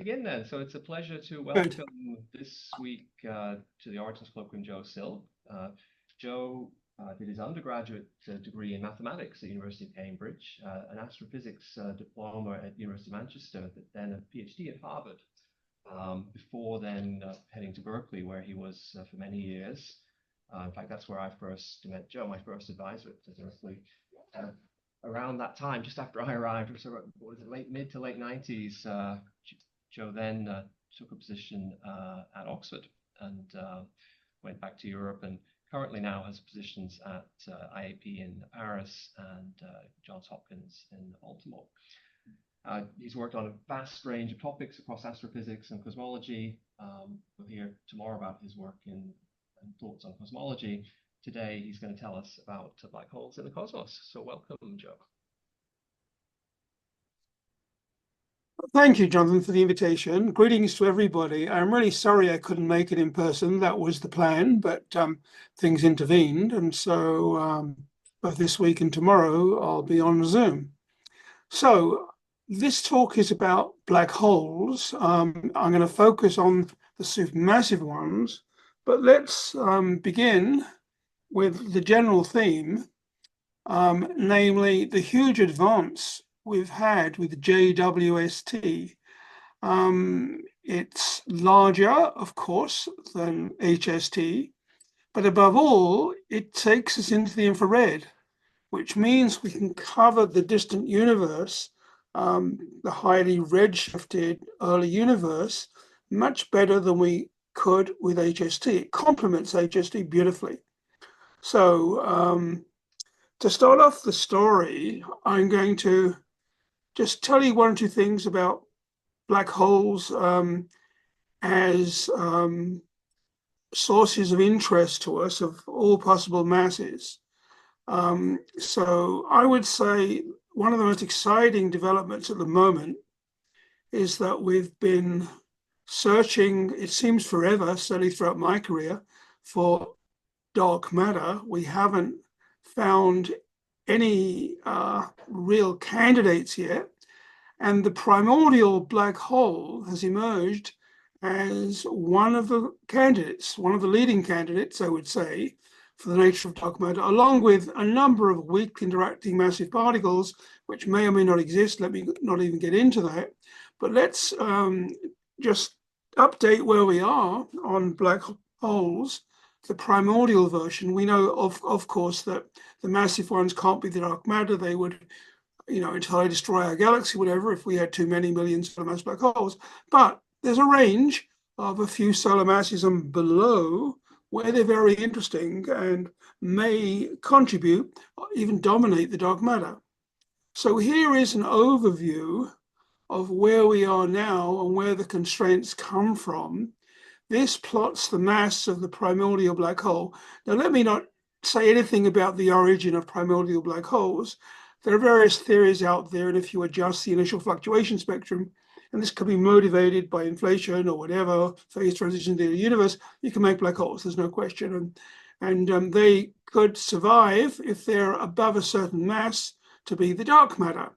Again then, so it's a pleasure to Good. welcome this week to the Origins Colloquium Joe Sill. Joe did his undergraduate degree in mathematics at the University of Cambridge, an astrophysics diploma at the University of Manchester, then a PhD at Harvard, before then heading to Berkeley, where he was for many years. In fact, that's where I first met Joe, my first advisor at Berkeley. Around that time, just after I arrived, so what was it, mid to late 90s, Joe then took a position at Oxford and went back to Europe, and currently now has positions at IAP in Paris and Johns Hopkins in Baltimore. He's worked on a vast range of topics across astrophysics and cosmology. We'll hear tomorrow about his work and thoughts on cosmology. Today, he's going to tell us about black holes in the cosmos. So welcome, Joe. Thank you, Jonathan, for the invitation. Greetings to everybody. I'm really sorry I couldn't make it in person. That was the plan, but things intervened. And so both this week and tomorrow, I'll be on Zoom. So this talk is about black holes. I'm going to focus on the supermassive ones, but let's begin with the general theme, namely the huge advance we've had with JWST. It's larger, of course, than HST, but above all, it takes us into the infrared, which means we can cover the distant universe, the highly redshifted early universe, much better than we could with HST. It complements HST beautifully. So to start off the story, I'm going to just tell you one or two things about black holes as sources of interest to us of all possible masses. So I would say one of the most exciting developments at the moment is that we've been searching, it seems forever, certainly throughout my career, for dark matter. We haven't found any real candidates yet. And the primordial black hole has emerged as one of the candidates, one of the leading candidates, I would say, for the nature of dark matter, along with a number of weak interacting massive particles, which may or may not exist. Let me not even get into that. But let's just update where we are on black holes. The primordial version, we know, of course, that the massive ones can't be the dark matter. They would, entirely destroy our galaxy, whatever, if we had too many million solar mass black holes. But there's a range of a few solar masses and below where they're very interesting and may contribute, or even dominate the dark matter. So here is an overview of where we are now and where the constraints come from. This plots the mass of the primordial black hole. Now, let me not say anything about the origin of primordial black holes. There are various theories out there, and if you adjust the initial fluctuation spectrum, and this could be motivated by inflation or whatever, phase transition to the universe, you can make black holes, there's no question. And they could survive if they're above a certain mass to be the dark matter.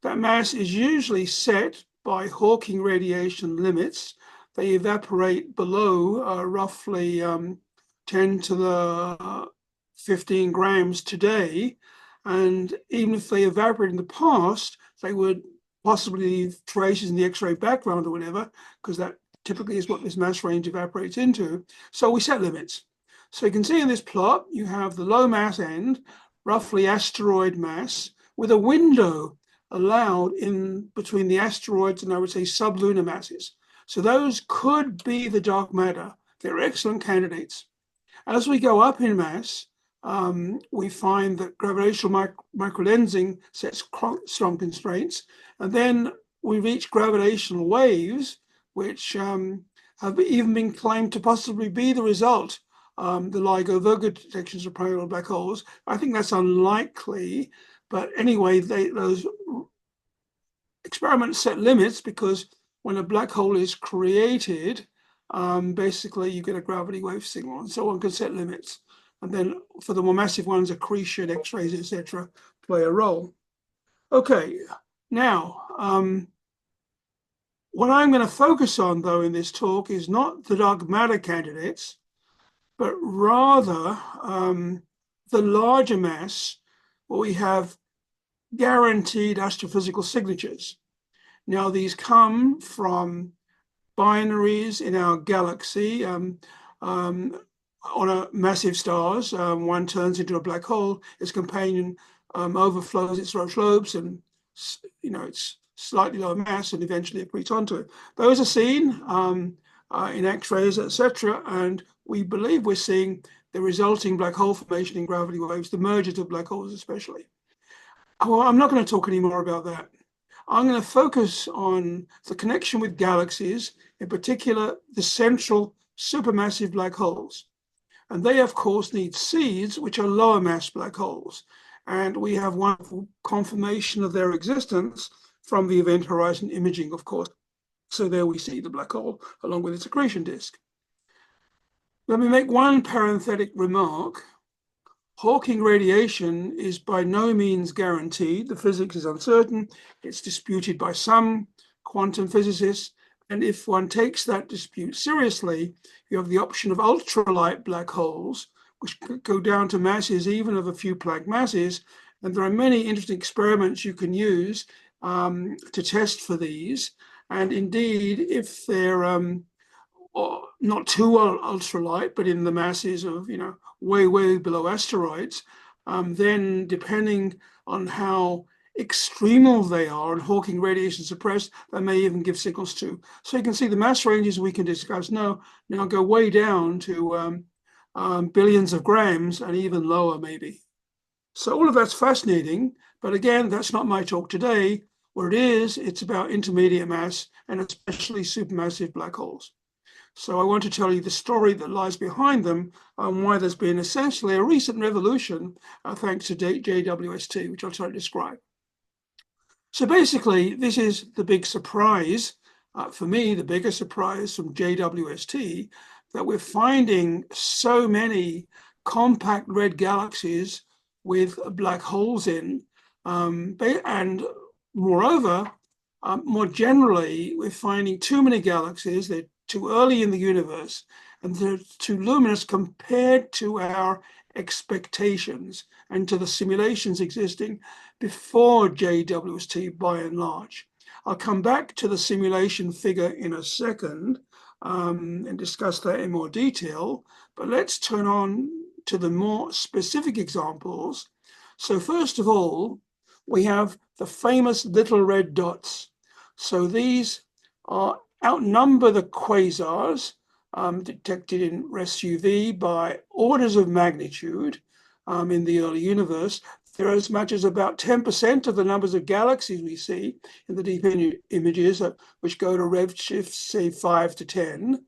That mass is usually set by Hawking radiation limits. They evaporate below roughly 10 to the 15 grams today. And even if they evaporate in the past, they would possibly leave traces in the X-ray background or whatever, because that typically is what this mass range evaporates into. So we set limits. So you can see in this plot, you have the low mass end, roughly asteroid mass, with a window allowed in between the asteroids and I would say sublunar masses. So those could be the dark matter. They're excellent candidates. As we go up in mass, we find that gravitational microlensing sets strong constraints. And then we reach gravitational waves, which have even been claimed to possibly be the result, the LIGO-Virgo detections of primordial black holes. I think that's unlikely. But anyway, those experiments set limits because when a black hole is created, basically you get a gravity wave signal, and so one can set limits. And then for the more massive ones, accretion, X-rays, etc., play a role. Okay, now What I'm going to focus on, though, in this talk is not the dark matter candidates, but rather the larger mass, where we have guaranteed astrophysical signatures. Now, these come from binaries in our galaxy on a massive stars. One turns into a black hole, its companion overflows its Roche lobes, and it's slightly lower mass, and eventually accretes onto it. Those are seen in X-rays, etc., and we believe we're seeing the resulting black hole formation in gravity waves, the mergers of black holes especially. Well, I'm not going to talk any more about that. I'm going to focus on the connection with galaxies, in particular the central supermassive black holes. And they, of course, need seeds, which are lower mass black holes. And we have wonderful confirmation of their existence from the event horizon imaging, of course. So there we see the black hole along with its accretion disk. Let me make one parenthetic remark. Hawking radiation is by no means guaranteed. The physics is uncertain. It's disputed by some quantum physicists. And if one takes that dispute seriously, you have the option of ultralight black holes, which could go down to masses even of a few Planck masses. And there are many interesting experiments you can use to test for these. And indeed, if they're not too ultralight, but in the masses of, way, way below asteroids, then depending on how extremal they are and Hawking radiation suppressed, they may even give signals too. So you can see the mass ranges we can discuss now go way down to billions of grams and even lower maybe. So all of that's fascinating, but again, that's not my talk today. What it is, it's about intermediate mass and especially supermassive black holes. So I want to tell you the story that lies behind them and why there's been essentially a recent revolution thanks to JWST, which I'll try to describe. So basically, this is the big surprise, for me, the biggest surprise from JWST, that we're finding so many compact red galaxies with black holes in. And moreover, more generally, we're finding too many galaxies. They're too early in the universe, and they're too luminous compared to our expectations and to the simulations existing before JWST by and large. I'll come back to the simulation figure in a second and discuss that in more detail, but let's turn on to the more specific examples. So first of all, we have the famous little red dots. So these outnumber the quasars detected in REST-UV by orders of magnitude in the early universe. There are as much as about 10% of the numbers of galaxies we see in the deep images, which go to redshifts, say 5 to 10.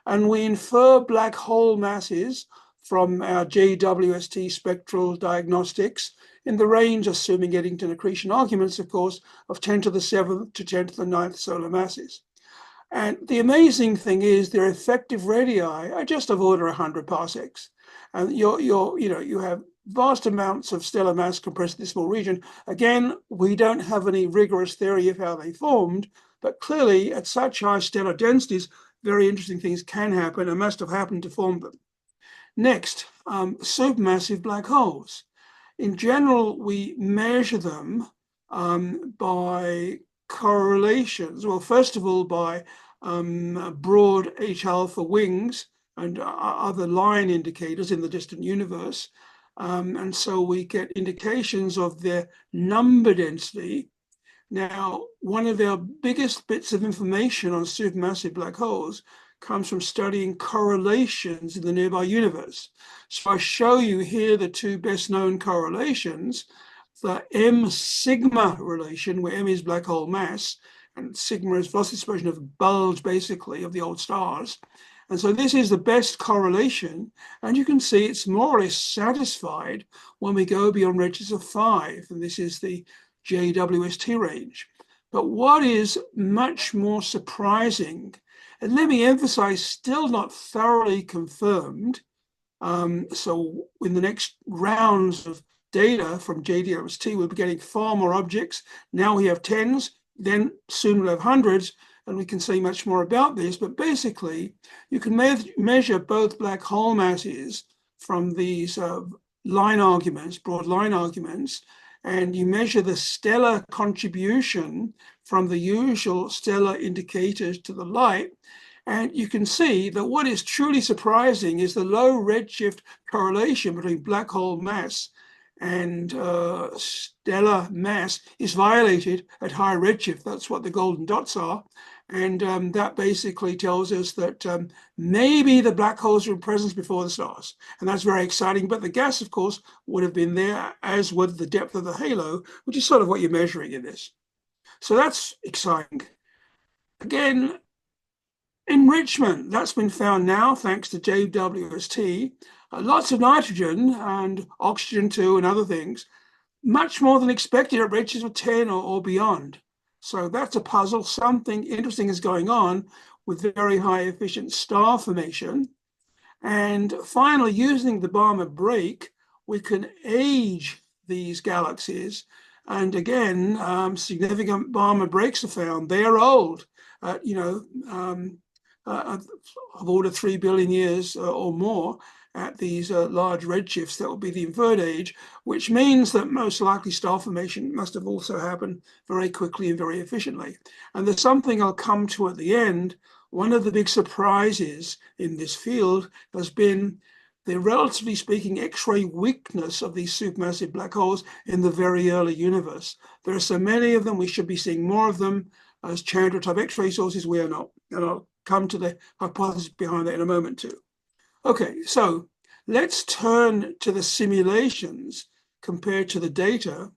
And we infer black hole masses from our JWST spectral diagnostics in the range, assuming Eddington accretion arguments, of course, of 10 to the 7th to 10 to the 9th solar masses. And the amazing thing is their effective radii are just of order 100 parsecs. And you have vast amounts of stellar mass compressed in this small region. Again, we don't have any rigorous theory of how they formed, but clearly at such high stellar densities, very interesting things can happen and must have happened to form them. Next, supermassive black holes. In general, we measure them by correlations. Well, first of all, by broad H-alpha wings and other line indicators in the distant universe. And so we get indications of their number density. Now, one of our biggest bits of information on supermassive black holes comes from studying correlations in the nearby universe. So I show you here the two best known correlations, the M sigma relation, where M is black hole mass, and sigma is velocity dispersion of bulge, basically, of the old stars. And so this is the best correlation. And you can see it's more or less satisfied when we go beyond redshifts of 5. And this is the JWST range. But what is much more surprising, and let me emphasize, still not thoroughly confirmed. So in the next rounds of data from JWST, we'll be getting far more objects. Now we have tens, then soon we'll have hundreds, and we can say much more about this, but basically you can measure both black hole masses from these line arguments, broad line arguments, and you measure the stellar contribution from the usual stellar indicators to the light. And you can see that what is truly surprising is the low redshift correlation between black hole mass and stellar mass is violated at high redshift. That's what the golden dots are. And that basically tells us that maybe the black holes were in presence before the stars. And that's very exciting. But the gas, of course, would have been there, as would the depth of the halo, which is sort of what you're measuring in this. So that's exciting. Again, enrichment, that's been found now, thanks to JWST. Lots of nitrogen and oxygen too and other things, much more than expected at redshifts of 10 or beyond. So that's a puzzle. Something interesting is going on with very high efficient star formation. And finally, using the Balmer brake, we can age these galaxies. And again, significant Balmer brakes are found. They are old, of order 3 billion years or more at these large redshifts. That will be the inferred age, which means that most likely star formation must have also happened very quickly and very efficiently. And there's something I'll come to at the end. One of the big surprises in this field has been the, relatively speaking, X-ray weakness of these supermassive black holes in the very early universe. There are so many of them, we should be seeing more of them as Chandra-type X-ray sources. We are not. And I'll come to the hypothesis behind that in a moment too. Okay, so let's turn to the simulations compared to the data.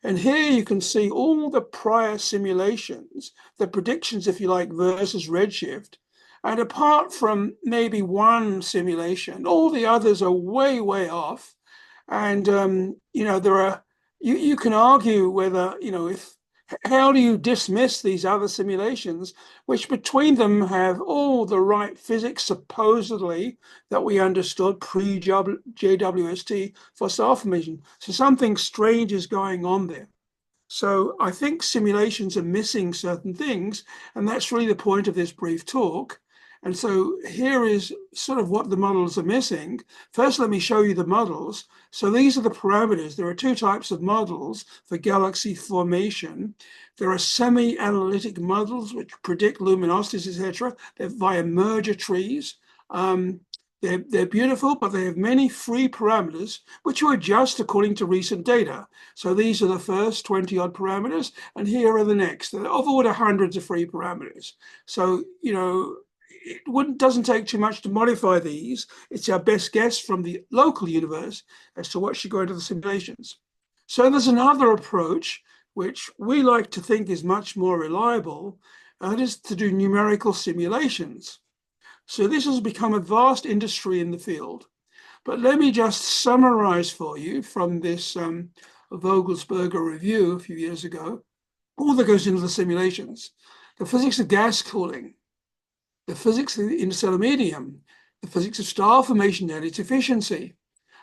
And here you can see all the prior simulations, the predictions, if you like, versus redshift. And apart from maybe one simulation, all the others are way, way off. And, there are, you can argue whether, how do you dismiss these other simulations, which between them have all the right physics, supposedly, that we understood pre-JWST for star formation? So something strange is going on there. So I think simulations are missing certain things, and that's really the point of this brief talk. And so here is sort of what the models are missing. First, let me show you the models. So these are the parameters. There are two types of models for galaxy formation. There are semi-analytic models, which predict luminosities, etc. They're via merger trees. They're beautiful, but they have many free parameters, which you adjust according to recent data. So these are the first 20-odd parameters, and here are the next. They're of order hundreds of free parameters. So, it doesn't take too much to modify these. It's our best guess from the local universe as to what should go into the simulations. So there's another approach, which we like to think is much more reliable, and that is to do numerical simulations. So this has become a vast industry in the field. But let me just summarize for you from this Vogelsberger review a few years ago, all that goes into the simulations: the physics of gas cooling, the physics of the interstellar medium, the physics of star formation and its efficiency,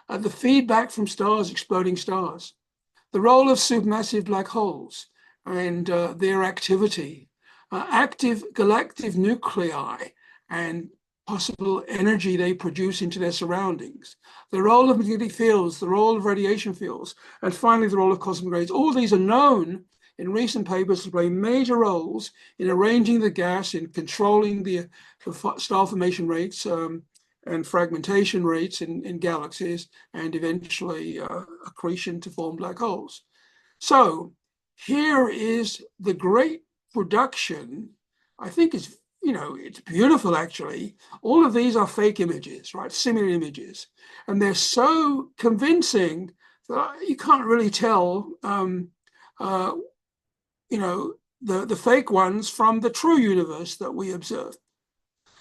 the feedback from stars, exploding stars, the role of supermassive black holes and their activity, active galactic nuclei and possible energy they produce into their surroundings, the role of magnetic fields, the role of radiation fields, and finally the role of cosmic rays. All these are known in recent papers to play major roles in arranging the gas, in controlling the star formation rates and fragmentation rates in galaxies, and eventually accretion to form black holes. So here is the great production. I think it's beautiful, actually. All of these are fake images, right? Similar images. And they're so convincing that you can't really tell the fake ones from the true universe that we observe.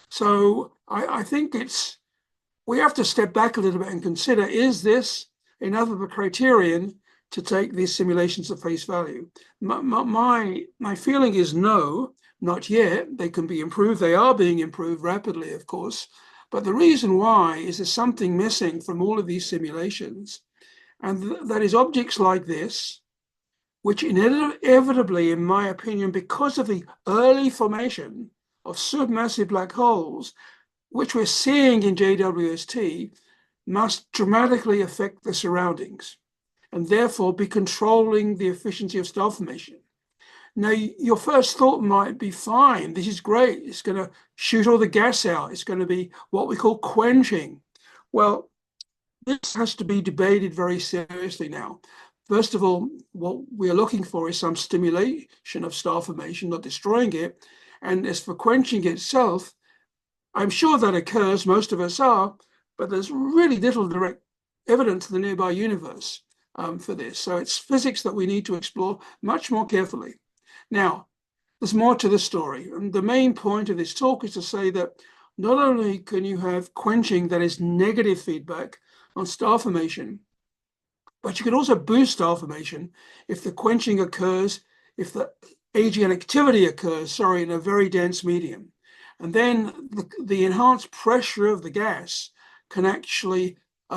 So I think we have to step back a little bit and consider, is this enough of a criterion to take these simulations at face value? My feeling is no, not yet. They can be improved. They are being improved rapidly, of course. But the reason why is there's something missing from all of these simulations. And that is objects like this which inevitably, in my opinion, because of the early formation of supermassive black holes, which we're seeing in JWST, must dramatically affect the surroundings and therefore be controlling the efficiency of star formation. Now, your first thought might be, fine, this is great. It's going to shoot all the gas out. It's going to be what we call quenching. Well, this has to be debated very seriously now. First of all, what we're looking for is some stimulation of star formation, not destroying it. And as for quenching itself, I'm sure that occurs, most of us are, but there's really little direct evidence in the nearby universe for this. So it's physics that we need to explore much more carefully. Now, there's more to the story. And the main point of this talk is to say that not only can you have quenching that is negative feedback on star formation, but you can also boost star formation if the quenching occurs, if the AGN activity occurs, in a very dense medium. And then the enhanced pressure of the gas can actually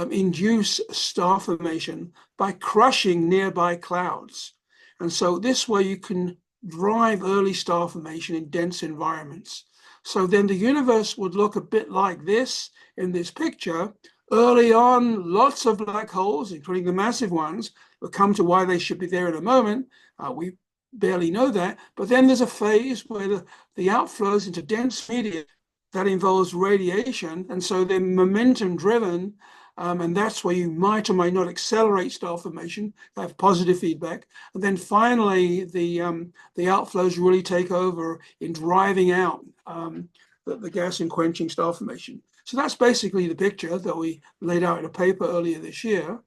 induce star formation by crushing nearby clouds. And so this way you can drive early star formation in dense environments. So then the universe would look a bit like this in this picture. Early on, lots of black holes, including the massive ones. We'll come to why they should be there in a moment. We barely know that. But then there's a phase where the outflows into dense media that involves radiation. And so they're momentum driven. And that's where you might or might not accelerate star formation, have positive feedback. And then finally, the outflows really take over in driving out the gas and quenching star formation. So that's basically the picture that we laid out in a paper earlier this year.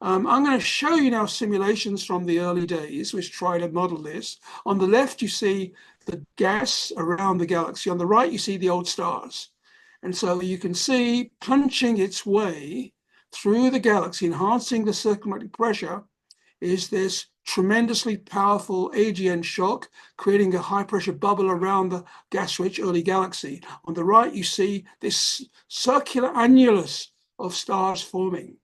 I'm going to show you now simulations from the early days, which try to model this. On the left, you see the gas around the galaxy. On the right, you see the old stars. And so you can see punching its way through the galaxy, enhancing the circumstantial pressure, is this tremendously powerful AGN shock, creating a high pressure bubble around the gas-rich early galaxy. On the right, you see this circular annulus of stars forming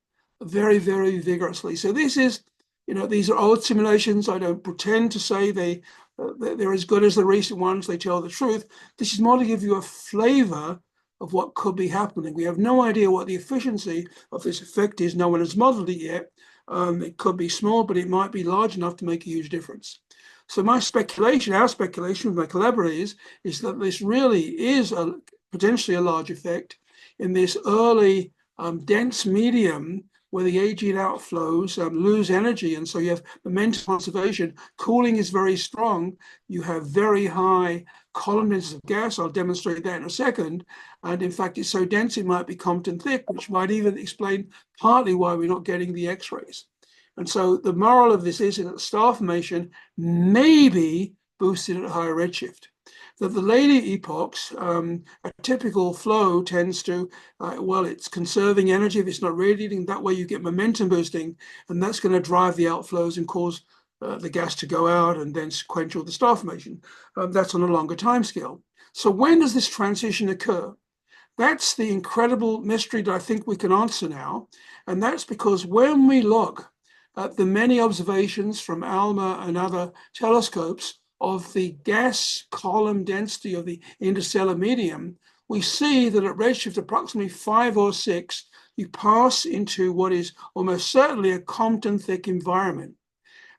very, very vigorously. So this is, these are old simulations. I don't pretend to say they're as good as the recent ones. They tell the truth. This is more to give you a flavor of what could be happening. We have no idea what the efficiency of this effect is. No one has modeled it yet. It could be small, but it might be large enough to make a huge difference. So my speculation, our speculation with my collaborators, is that this really is potentially a large effect in this early dense medium where the AGN outflows lose energy. And so you have momentum conservation. Cooling is very strong. You have very high column densities of gas. I'll demonstrate that in a second. And in fact, it's so dense it might be Compton thick, which might even explain partly why we're not getting the X-rays. And so the moral of this is that star formation may be boosted at higher redshift. That the later epochs, a typical flow tends to, it's conserving energy if it's not radiating. That way you get momentum boosting, and that's going to drive the outflows and cause the gas to go out and then quench all the star formation. That's on a longer time scale. So when does this transition occur? That's the incredible mystery that I think we can answer now. And that's because when we look at the many observations from ALMA and other telescopes of the gas column density of the interstellar medium, we see that at redshift approximately 5 or 6, you pass into what is almost certainly a Compton thick environment.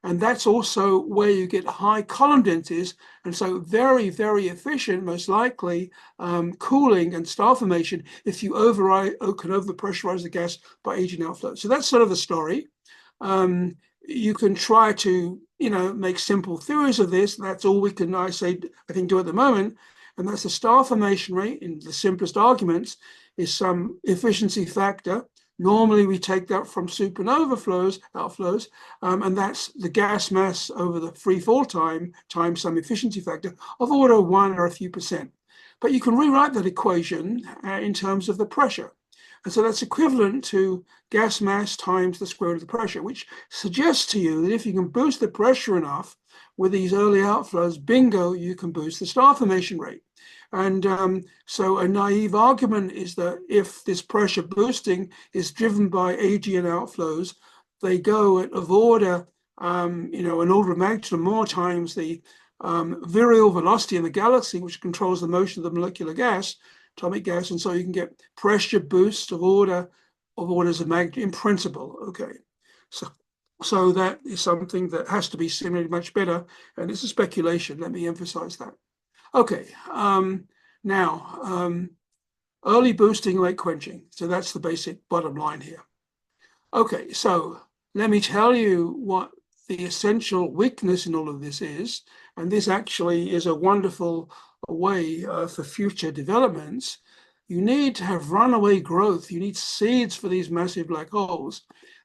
And that's also where you get high column densities. And so very, very efficient, most likely, cooling and star formation if you can overpressurize the gas by AGN outflow. So that's sort of the story. You can try to, make simple theories of this. That's all we can, I think, do at the moment. And that's the star formation rate in the simplest arguments is some efficiency factor. Normally, we take that from supernova outflows, and that's the gas mass over the free fall time times some efficiency factor of order 1 or a few percent. But you can rewrite that equation in terms of the pressure. And so that's equivalent to gas mass times the square root of the pressure, which suggests to you that if you can boost the pressure enough with these early outflows, bingo, you can boost the star formation rate. And so a naive argument is that if this pressure boosting is driven by AGN outflows, they go of order an order of magnitude or more times the virial velocity in the galaxy, which controls the motion of the molecular gas, atomic gas, and so you can get pressure boosts of orders of magnitude in principle. Okay, so that is something that has to be simulated much better, and it's a speculation. Let me emphasize that. Okay, now early boosting, late quenching. So that's the basic bottom line here. Okay, so let me tell you what the essential weakness in all of this is, and this actually is a wonderful way for future developments. You need to have runaway growth. You need seeds for these massive black holes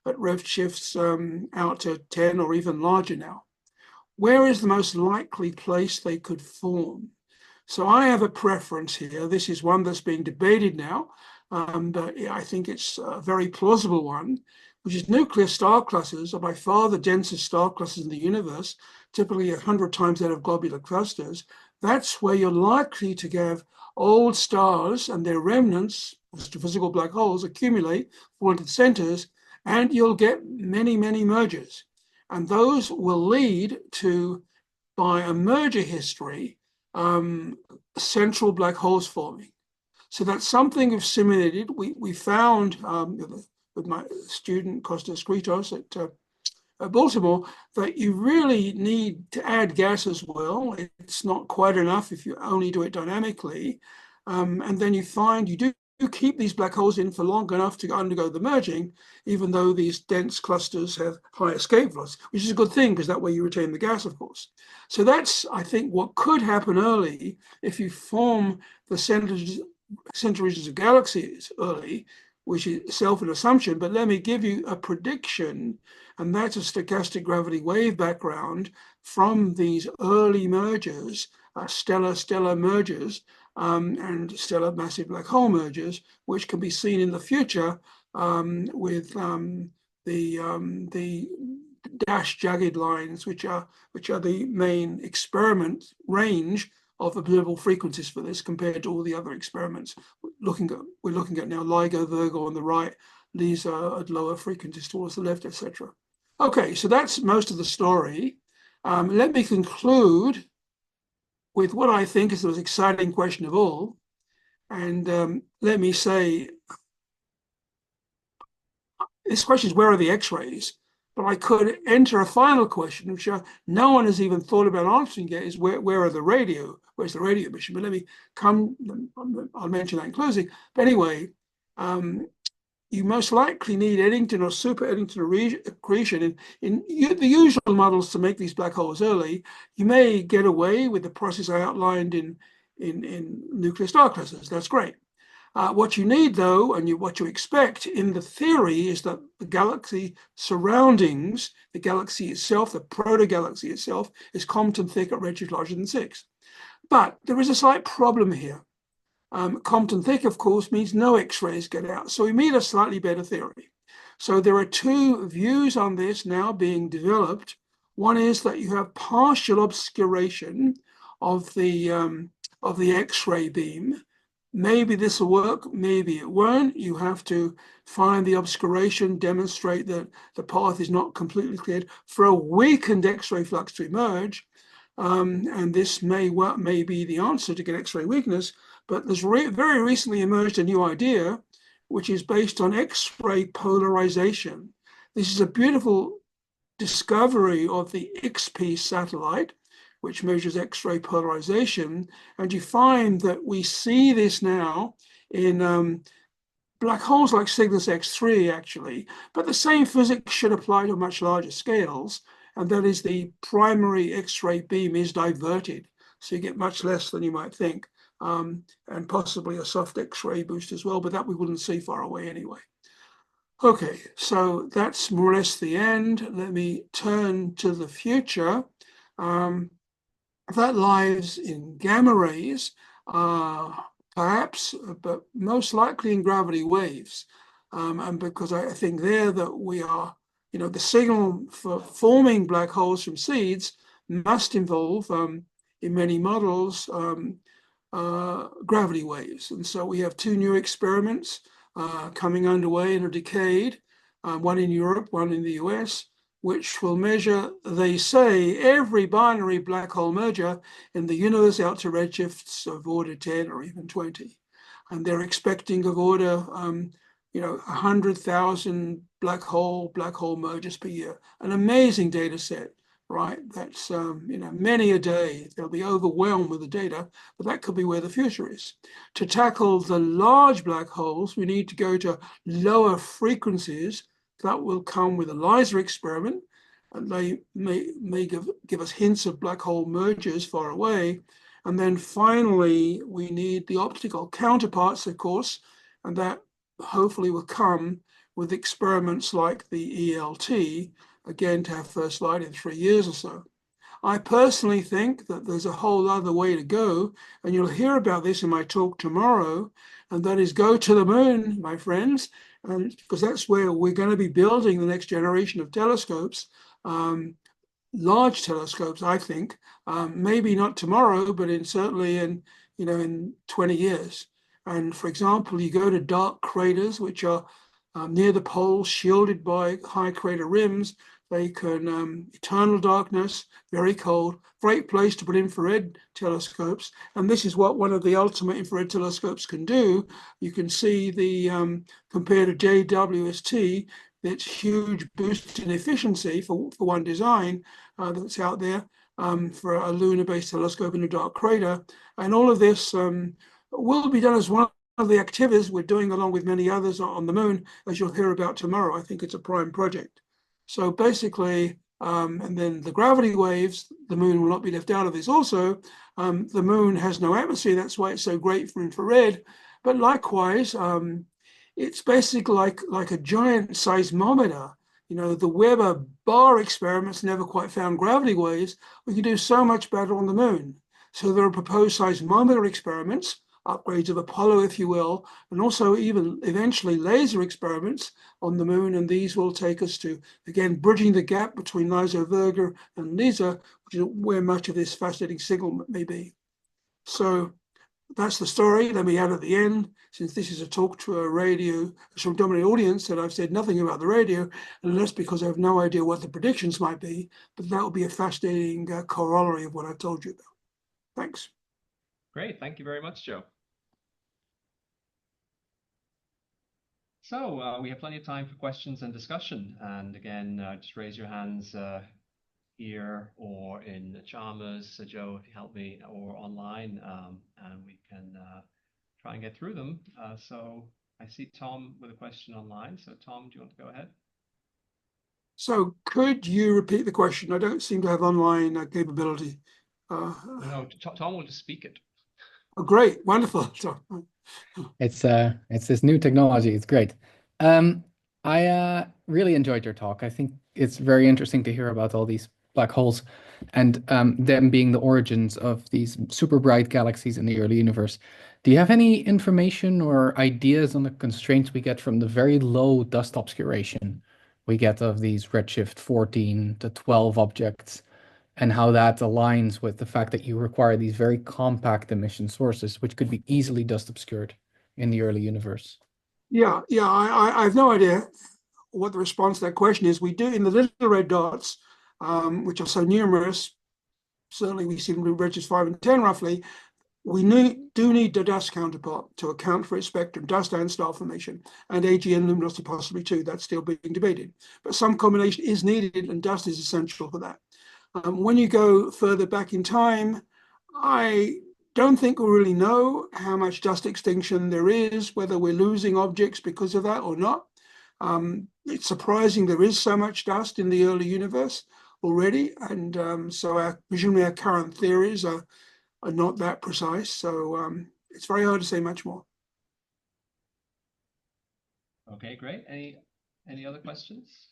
at redshifts out to 10 or even larger now. Where is the most likely place they could form? So I have a preference here. This is one that's being debated now, but I think it's a very plausible one, which is nuclear star clusters are by far the densest star clusters in the universe, typically 100 times that of globular clusters. That's where you're likely to have old stars and their remnants, physical black holes, accumulate, fall into the centers, and you'll get many, many mergers. And those will lead to, by a merger history, central black holes forming. So that's something we've simulated. We found with my student Kostas Kritos at Baltimore that you really need to add gas as well. It's not quite enough if you only do it dynamically. And then you find you do keep these black holes in for long enough to undergo the merging, even though these dense clusters have high escape velocity, which is a good thing because that way you retain the gas, of course. So that's, I think, what could happen early if you form the center regions of galaxies early, which is itself an assumption. But let me give you a prediction, and that's a stochastic gravity wave background from these early mergers, stellar mergers, and stellar massive black hole mergers, which can be seen in the future with the dashed jagged lines, which are the main experiment range of observable frequencies for this compared to all the other experiments we're looking at now. LIGO, Virgo on the right, these are at lower frequencies towards the left, etc. Okay, so that's most of the story. Let me conclude with what I think is the most exciting question of all. And let me say, this question is, where are the X-rays? But I could enter a final question, which no one has even thought about answering yet, is where are the radio? Where's the radio emission? But let me come, I'll mention that in closing. But anyway, you most likely need Eddington or super Eddington accretion in the usual models to make these black holes early. You may get away with the process I outlined in nuclear star clusters. That's great. What you need, though, and what you expect in the theory, is that the galaxy surroundings, the galaxy itself, the proto-galaxy itself, is Compton thick at redshift larger than 6. But there is a slight problem here. Compton thick, of course, means no X-rays get out. So we need a slightly better theory. So there are two views on this now being developed. One is that you have partial obscuration of the X-ray beam. Maybe this will work, maybe it won't. You have to find the obscuration, demonstrate that the path is not completely cleared for a weakened X-ray flux to emerge. And this may be the answer to get X-ray weakness. But there's very recently emerged a new idea, which is based on X-ray polarization. This is a beautiful discovery of the XP satellite, which measures X-ray polarization. And you find that we see this now in black holes like Cygnus X3, actually. But the same physics should apply to much larger scales. And that is, the primary X-ray beam is diverted. So you get much less than you might think. And possibly a soft X-ray boost as well, but that we wouldn't see far away anyway. Okay, so that's more or less the end. Let me turn to the future. That lies in gamma rays, perhaps, but most likely in gravity waves. And because I think there that we are, the signal for forming black holes from seeds must involve, in many models, gravity waves. And so we have two new experiments coming underway in a decade, one in Europe, one in the US, which will measure, they say, every binary black hole merger in the universe out to redshifts of order 10 or even 20. And they're expecting of order, 100,000 black hole mergers per year. An amazing data set, right? That's, many a day. They'll be overwhelmed with the data, but that could be where the future is. To tackle the large black holes, we need to go to lower frequencies. That will come with a LISA experiment, and they may give us hints of black hole mergers far away. And then finally, we need the optical counterparts, of course, and that hopefully will come with experiments like the ELT, again, to have first light in 3 years or so. I personally think that there's a whole other way to go, and you'll hear about this in my talk tomorrow, and that is go to the moon, my friends, because that's where we're going to be building the next generation of telescopes, large telescopes, I think, maybe not tomorrow, but certainly in 20 years. And for example, you go to dark craters, which are near the poles, shielded by high crater rims. They can, eternal darkness, very cold, great place to put infrared telescopes. And this is what one of the ultimate infrared telescopes can do. You can see compared to JWST, that's huge boost in efficiency for one design that's out there for a lunar-based telescope in a dark crater. And all of this will be done as one of the activities we're doing along with many others on the moon, as you'll hear about tomorrow. I think it's a prime project. So basically, and then the gravity waves, the moon will not be left out of this also. The moon has no atmosphere, that's why it's so great for infrared. But likewise, it's basically like a giant seismometer. The Weber bar experiments never quite found gravity waves. We can do so much better on the moon. So there are proposed seismometer experiments, upgrades of Apollo, if you will, and also even eventually laser experiments on the moon. And these will take us to, again, bridging the gap between LISA Virgo and LISA, which is where much of this fascinating signal may be. So that's the story. Let me add at the end, since this is a talk to a radio, some dominant audience, that I've said nothing about the radio, and that's because I have no idea what the predictions might be, but that will be a fascinating corollary of what I've told you about. Thanks. Great. Thank you very much, Joe. So we have plenty of time for questions and discussion. And again, just raise your hands here or in Chalmers, Joe, if you help me, or online, and we can try and get through them. So I see Tom with a question online. So Tom, do you want to go ahead? So could you repeat the question? I don't seem to have online capability. No, Tom will just speak it. Oh, great. Wonderful. It's this new technology. It's great. I really enjoyed your talk. I think it's very interesting to hear about all these black holes and them being the origins of these super bright galaxies in the early universe. Do you have any information or ideas on the constraints we get from the very low dust obscuration we get of these redshift 14 to 12 objects, and how that aligns with the fact that you require these very compact emission sources, which could be easily dust obscured in the early universe? Yeah, I have no idea what the response to that question is. We do in the little red dots, which are so numerous, certainly we see them in redshift 5 and 10 roughly, we do need the dust counterpart to account for its spectrum, dust and star formation, and AGN luminosity possibly too. That's still being debated. But some combination is needed, and dust is essential for that. When you go further back in time, I don't think we really know how much dust extinction there is, whether we're losing objects because of that or not. It's surprising there is so much dust in the early universe already, and so presumably our current theories are not that precise. So it's very hard to say much more. Okay, great. Any other questions?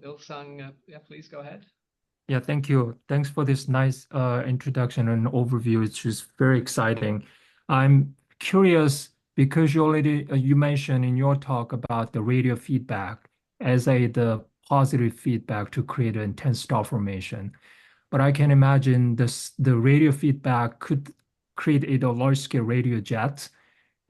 Il-Sung, yeah, please go ahead. Yeah, thank you. Thanks for this nice introduction and overview. It's just very exciting. I'm curious because you mentioned in your talk about the radio feedback as the positive feedback to create an intense star formation. But I can imagine the radio feedback could create a large-scale radio jet,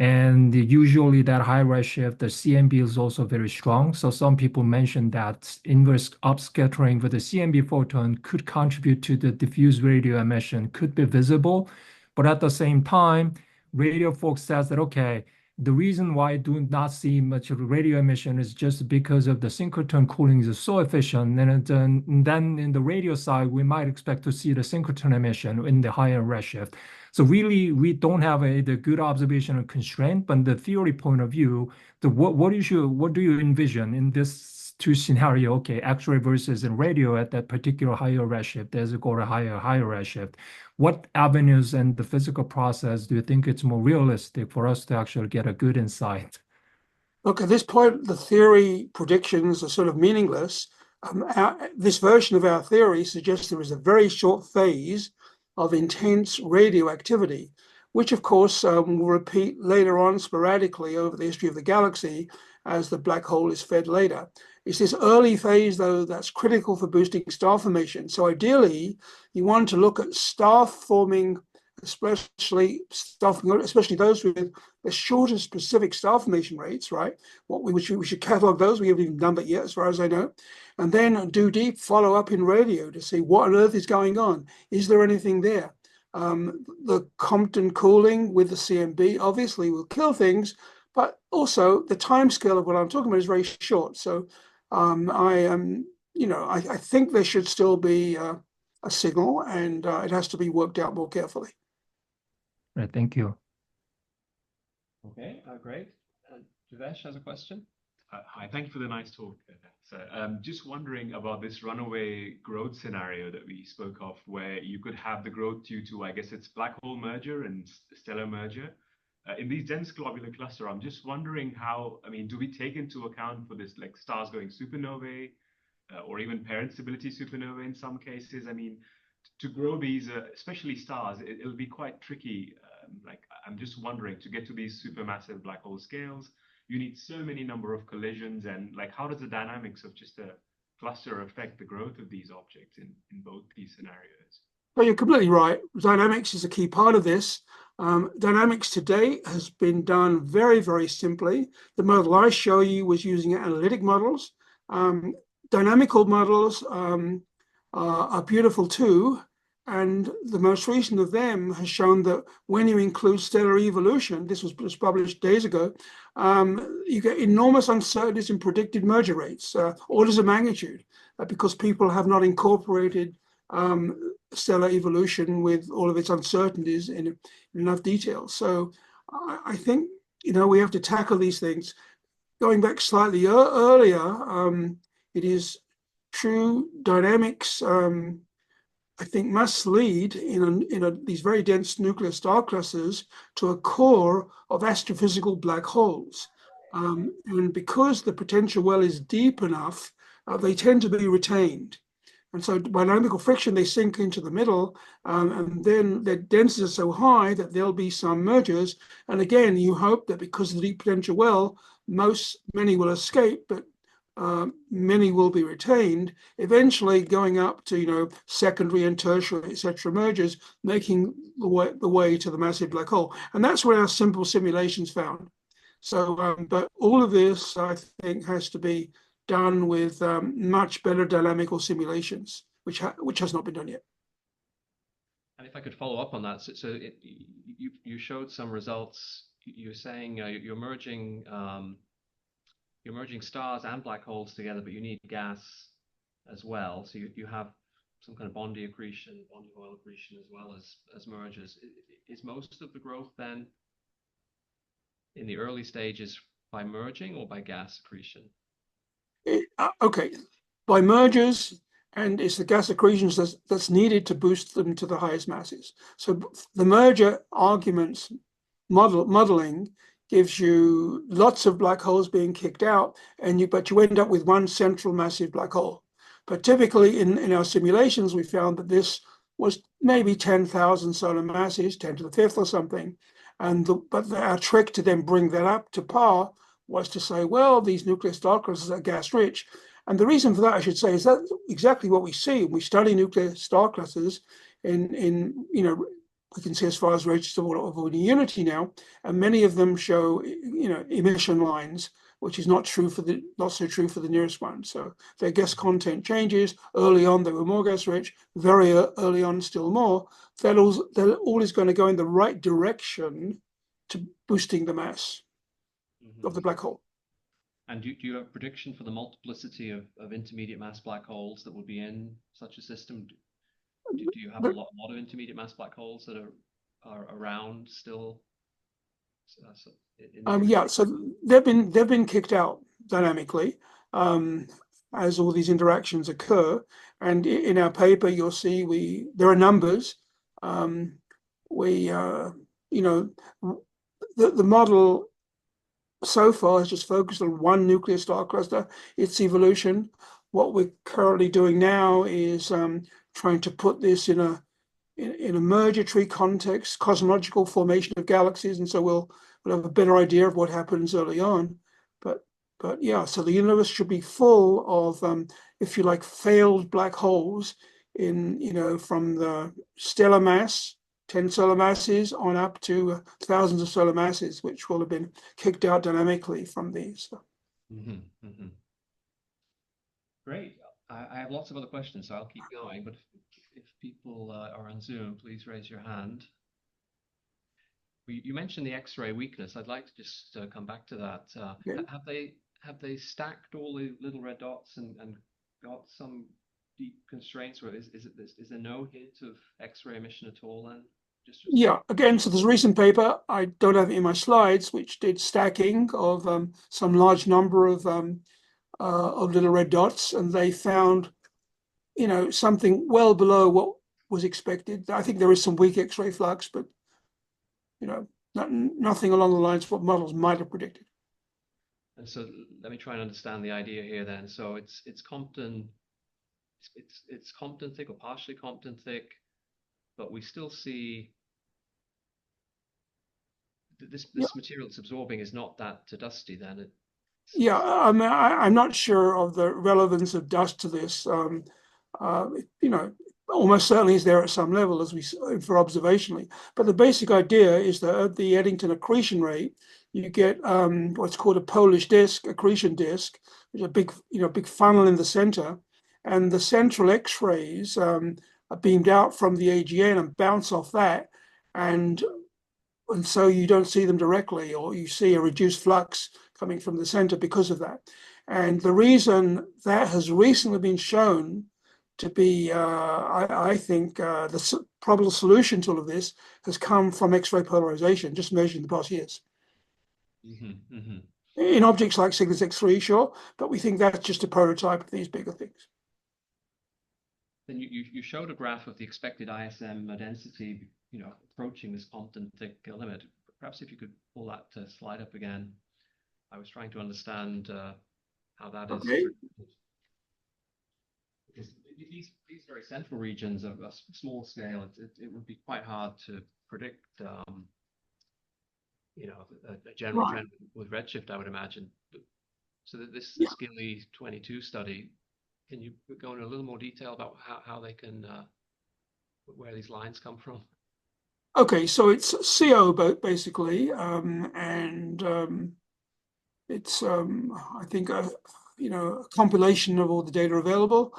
And usually that high redshift, the CMB is also very strong. So some people mention that inverse upscattering with the CMB photon could contribute to the diffuse radio emission, could be visible. But at the same time, radio folks says that, okay, the reason why I do not see much radio emission is just because of the synchrotron cooling is so efficient. And then in the radio side, we might expect to see the synchrotron emission in the higher redshift. So really, we don't have the good observational constraint, but the theory point of view, what do you envision in this two scenario? Okay, X-ray versus in radio at that particular higher redshift, as it go to higher redshift. What avenues and the physical process do you think it's more realistic for us to actually get a good insight? Look, at this point, the theory predictions are sort of meaningless. This version of our theory suggests there is a very short phase of intense radioactivity, which of course will repeat later on sporadically over the history of the galaxy as the black hole is fed later. It's this early phase, though, that's critical for boosting star formation. So ideally, you want to look at star forming, especially those with the shortest specific star formation rates, right? We should catalog those. We haven't even done that yet, as far as I know. And then do deep follow-up in radio to see what on earth is going on. Is there anything there? The Compton cooling with the CMB obviously will kill things, but also the time scale of what I'm talking about is very short. So I think there should still be a signal, and it has to be worked out more carefully. Right, thank you. Okay, great. Devesh has a question. Hi, thank you for the nice talk. So, just wondering about this runaway growth scenario that we spoke of, where you could have the growth due to, I guess it's black hole merger and stellar merger. In these dense globular cluster, I'm just wondering how, do we take into account for this, like stars going supernovae, or even parent stability supernovae in some cases? To grow these, especially stars, it'll be quite tricky. I'm just wondering, to get to these supermassive black hole scales, you need so many number of collisions, and how does the dynamics of just a cluster affect the growth of these objects in both these scenarios? Well, you're completely right. Dynamics is a key part of this. Dynamics today has been done very, very simply. The model I show you was using analytic models. Dynamical models are beautiful too. And the most recent of them has shown that when you include stellar evolution, this was just published days ago, you get enormous uncertainties in predicted merger rates, orders of magnitude, because people have not incorporated stellar evolution with all of its uncertainties in enough detail. So I think, we have to tackle these things. Going back slightly earlier, it is true dynamics, I think, must lead in these very dense nuclear star clusters to a core of astrophysical black holes. And because the potential well is deep enough, they tend to be retained. And so by dynamical friction, they sink into the middle, and then their densities are so high that there'll be some mergers. And again, you hope that because of the deep potential well, many will escape, but many will be retained, eventually going up to secondary and tertiary, etc. mergers, making the way to the massive black hole. And that's what our simple simulations found. So, but all of this, I think, has to be done with much better dynamical simulations, which has not been done yet. And if I could follow up on that, you showed some results. You're saying you're merging stars and black holes together, but you need gas as well. So you have some kind of Bondi accretion, Bondi oil accretion, as well as mergers. Is most of the growth then in the early stages by merging or by gas accretion? Okay, by mergers, and it's the gas accretions that's needed to boost them to the highest masses. So the merger arguments modeling gives you lots of black holes being kicked out, but you end up with one central massive black hole. But typically in our simulations, we found that this was maybe 10,000 solar masses, 10 to the fifth or something. But our trick to then bring that up to par was to say, well, these nuclear star clusters are gas rich. And the reason for that, I should say, is that exactly what we see when we study nuclear star clusters in I can see as far as redshift avoiding unity now, and many of them show, emission lines, which is not so true for the nearest one. So their gas content changes. Early on, they were more gas rich. Very early on, still more. That all is going to go in the right direction to boosting the mass of the black hole. And do you have a prediction for the multiplicity of intermediate mass black holes that will be in such a system? Do you have a lot of intermediate mass black holes that are around still? Yeah, so they've been kicked out dynamically as all these interactions occur. And in our paper, you'll see there are numbers. The model so far has just focused on one nuclear star cluster, its evolution. What we're currently doing now is trying to put this in a merger tree context, cosmological formation of galaxies, and so we'll have a better idea of what happens early on. But yeah, so the universe should be full of, if you like, failed black holes from the stellar mass, 10 solar masses on up to thousands of solar masses, which will have been kicked out dynamically from these. Great. I have lots of other questions, so I'll keep going. But if people are on Zoom, please raise your hand. You mentioned the X-ray weakness. I'd like to just come back to that. Okay. Have they stacked all the little red dots and got some deep constraints, or is there no hint of X-ray emission at all then? Yeah, again, so there's a recent paper, I don't have it in my slides, which did stacking of some large number of little red dots, and they found, something well below what was expected. I think there is some weak X-ray flux, but nothing along the lines of what models might have predicted. And so let me try and understand the idea here then. So it's Compton thick or partially Compton thick, but we still see this material that's absorbing is not that dusty then. I'm not sure of the relevance of dust to this. Almost certainly is there at some level as we for observationally. But the basic idea is that at the Eddington accretion rate, you get what's called a Polish disk, accretion disk, which is a big funnel in the center, and the central X-rays are beamed out from the AGN and bounce off that, and so you don't see them directly, or you see a reduced flux coming from the center because of that. And the reason that has recently been shown to be, I think, the probable solution to all of this has come from X-ray polarization, just measured in the past years. In objects like Cygnus X3, sure, but we think that's just a prototype of these bigger things. Then you showed a graph of the expected ISM density, approaching this Compton thick limit. Perhaps if you could pull that slide up again. I was trying to understand how that is. Because these very central regions of a small scale, it would be quite hard to predict, a general trend with redshift, I would imagine. So that this Skilly 22 study, can you go into a little more detail about how they can, where these lines come from? Okay, so it's CO basically, and it's I think a compilation of all the data available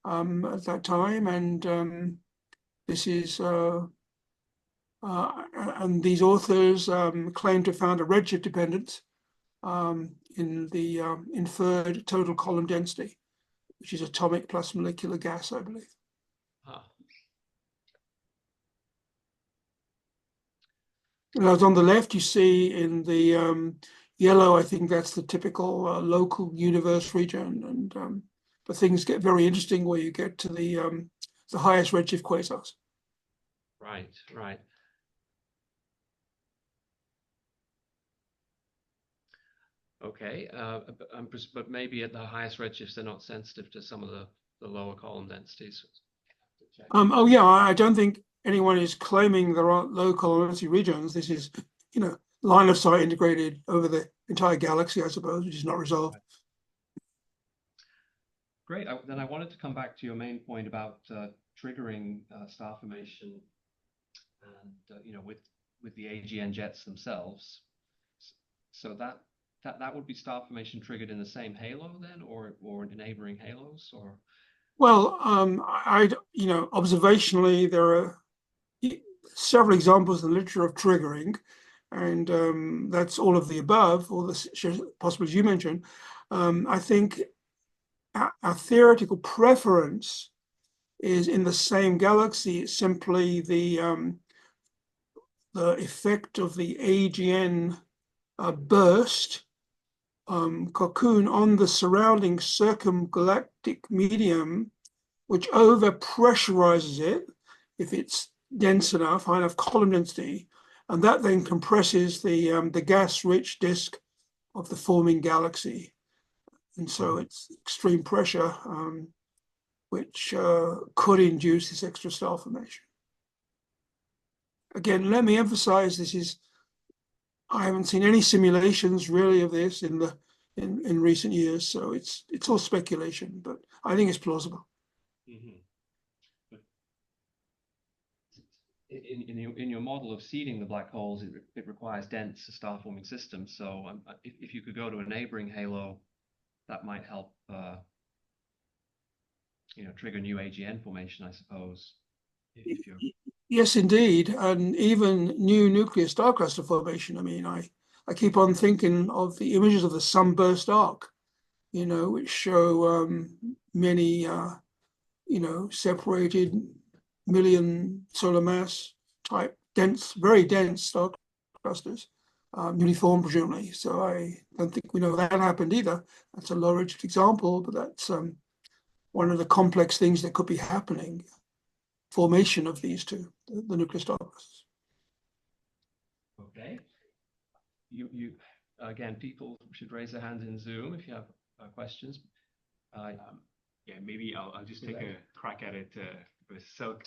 at that time, and this is and these authors claim to have found a redshift dependence in the inferred total column density, which is atomic plus molecular gas, I believe. And as on the left, you see in the yellow, I think that's the typical local universe region, and but things get very interesting where you get to the highest redshift quasars. Right. Okay, but maybe at the highest redshifts they're not sensitive to some of the lower column densities. Oh yeah, I don't think anyone is claiming there aren't low column density regions. This is, line of sight integrated over the entire galaxy, I suppose, which is not resolved. Great. Then I wanted to come back to your main point about triggering star formation. and with the AGN jets themselves. So that would be star formation triggered in the same halo then, or in neighboring halos, or? Well, observationally, there are several examples in the literature of triggering, and that's all of the above, all the possibilities you mentioned. I think our theoretical preference is in the same galaxy. It's simply the effect of the AGN burst cocoon on the surrounding circumgalactic medium, which over pressurizes it if it's dense enough, high enough column density, and that then compresses the gas-rich disk of the forming galaxy. And so it's extreme pressure, which could induce this extra star formation. Again, let me emphasize, I haven't seen any simulations really of this in recent years, so it's all speculation, but I think it's plausible. Mm-hmm. In your model of seeding the black holes, it requires dense star-forming systems. So if you could go to a neighboring halo, that might help, trigger new AGN formation, I suppose. If you're... Yes, indeed, and even new nuclear star cluster formation. I mean, I keep on thinking of the images of the sunburst arc, which show many, separated million solar mass type dense, very dense star clusters, newly formed presumably. So I don't think we know that happened either. That's a low redshift example, but that's one of the complex things that could be happening. Formation of these two, the nuclear star clusters. Okay. You again, people should raise their hands in Zoom if you have questions. Yeah, maybe I'll just take a crack at it. So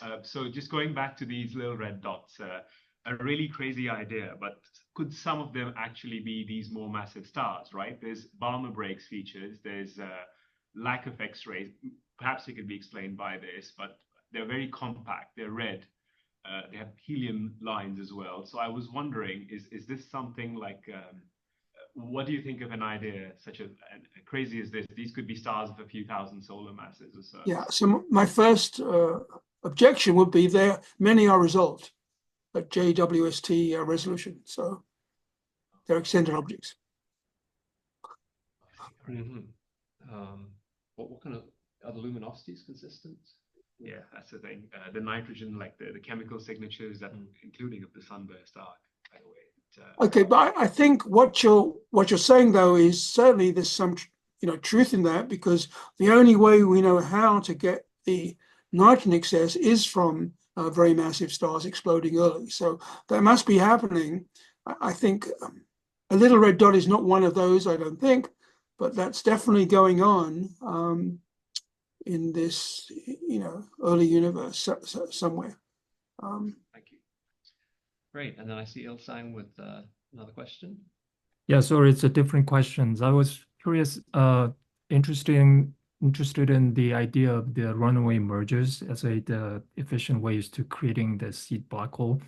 just going back to these little red dots, a really crazy idea, but could some of them actually be these more massive stars, right? There's Balmer breaks features, there's lack of X-rays. Perhaps it could be explained by this, but they're very compact, they're red, they have helium lines as well. So I was wondering, is this something like, what do you think of an idea such as crazy as this? These could be stars of a few thousand solar masses or so. Yeah, so my first objection would be many are resolved at JWST resolution, so they're extended objects. Mm-hmm. What kind of, are the luminosities consistent? Yeah, that's the thing. The nitrogen, like the chemical signatures, that including of the sunburst arc, by the way. Okay, but I think what you're saying though is certainly there's some truth in that, because the only way we know how to get the nitrogen excess is from very massive stars exploding early. So that must be happening. I think a little red dot is not one of those, I don't think, but that's definitely going on in this, early universe somewhere. Thank you. Great. And then I see Ilsang with another question. Yeah, sorry, it's a different questions. I was curious, interested in the idea of the runaway mergers as the efficient ways to creating the seed black hole.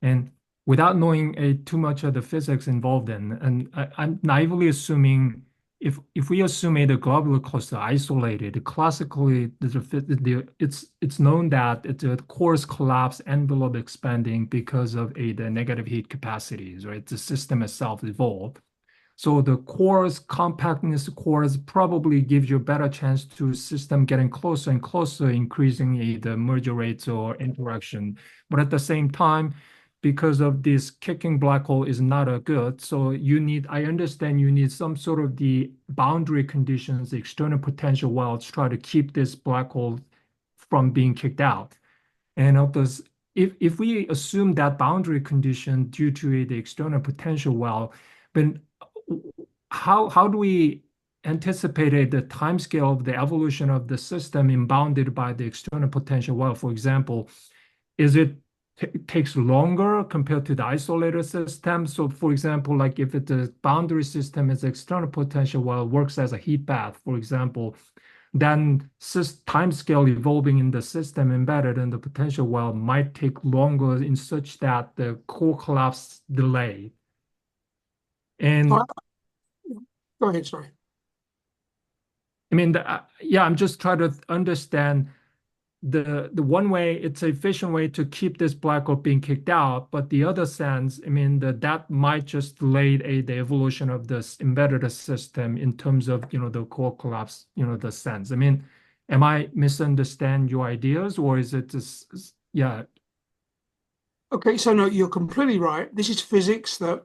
And without knowing too much of the physics involved and I'm naively assuming if we assume the globular cluster isolated, classically it's known that the cores collapse, envelope expanding because of the negative heat capacities, right? The system itself evolved. So the cores, compactness cores probably gives you a better chance to system getting closer and closer, increasing the merger rates or interaction. But at the same time, because of this kicking black hole is not a good, so I understand you need some sort of the boundary conditions, the external potential wells, try to keep this black hole from being kicked out. And if we assume that boundary condition due to the external potential well, then how do we anticipate the timescale of the evolution of the system imbounded by the external potential well? For example, is it takes longer compared to the isolated system? So for example, like if the boundary system is external potential well, works as a heat bath, for example, then time scale evolving in the system embedded in the potential well might take longer in such that the core collapse delay. And Go ahead, sorry. I mean, yeah, I'm just trying to understand the one way, it's an efficient way to keep this black hole being kicked out, but the other sense, I mean, that might just delay the evolution of this embedded system in terms of, the core collapse, the sense. I mean, am I misunderstand your ideas, or is it just, yeah? Okay, so no, you're completely right. This is physics that,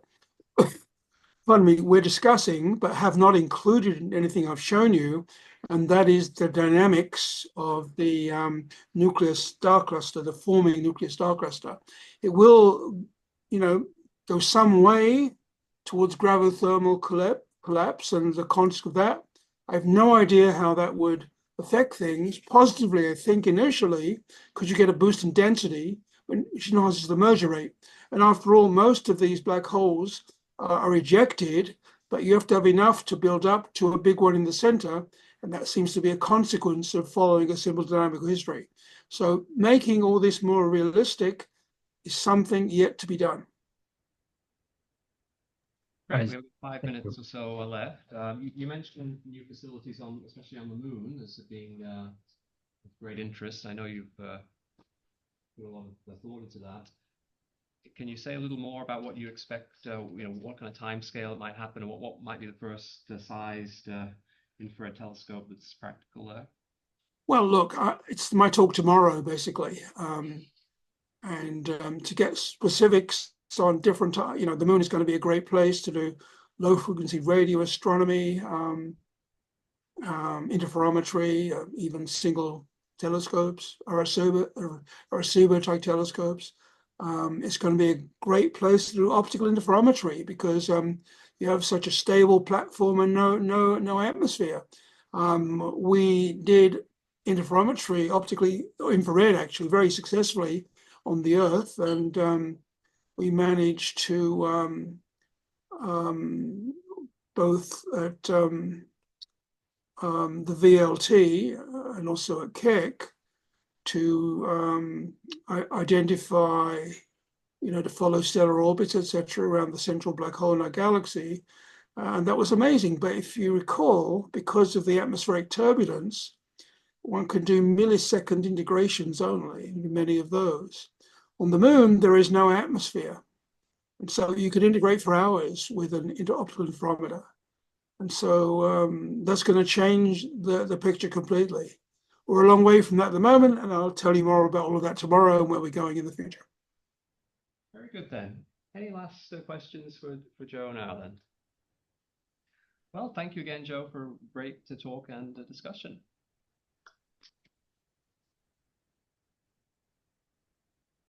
pardon me, we're discussing, but have not included in anything I've shown you, and that is the dynamics of the nucleus star cluster, the forming nucleus star cluster. It will, go some way towards gravitothermal collapse, and the consequence of that, I have no idea how that would affect things. Positively, I think initially, because you get a boost in density, which enhances the merger rate. And after all, most of these black holes are ejected, but you have to have enough to build up to a big one in the center, and that seems to be a consequence of following a simple dynamical history. So making all this more realistic is something yet to be done. Right, we have 5 minutes or so left. You mentioned new facilities especially on the moon, as being of great interest. I know you've put a lot of thought into that. Can you say a little more about what you expect? What kind of time scale it might happen, and what might be the first sized infrared telescope that's practical there? Well, look, it's my talk tomorrow, basically, and to get specifics on different, the moon is going to be a great place to do low frequency radio astronomy, interferometry, even single telescopes, Arecibo type telescopes. It's going to be a great place to do optical interferometry because you have such a stable platform and no atmosphere. We did interferometry, optically, infrared actually, very successfully on the Earth, and we managed to both at the VLT and also at Keck to identify, to follow stellar orbits, etc., around the central black hole in our galaxy. And that was amazing. But if you recall, because of the atmospheric turbulence, one can do millisecond integrations only, many of those. On the moon, there is no atmosphere. And so you could integrate for hours with an optical interferometer. And so that's going to change the picture completely. We're a long way from that at the moment, and I'll tell you more about all of that tomorrow and where we're going in the future. Very good then. Any last questions for Joe now then? Well, thank you again, Joe, for great talk and discussion.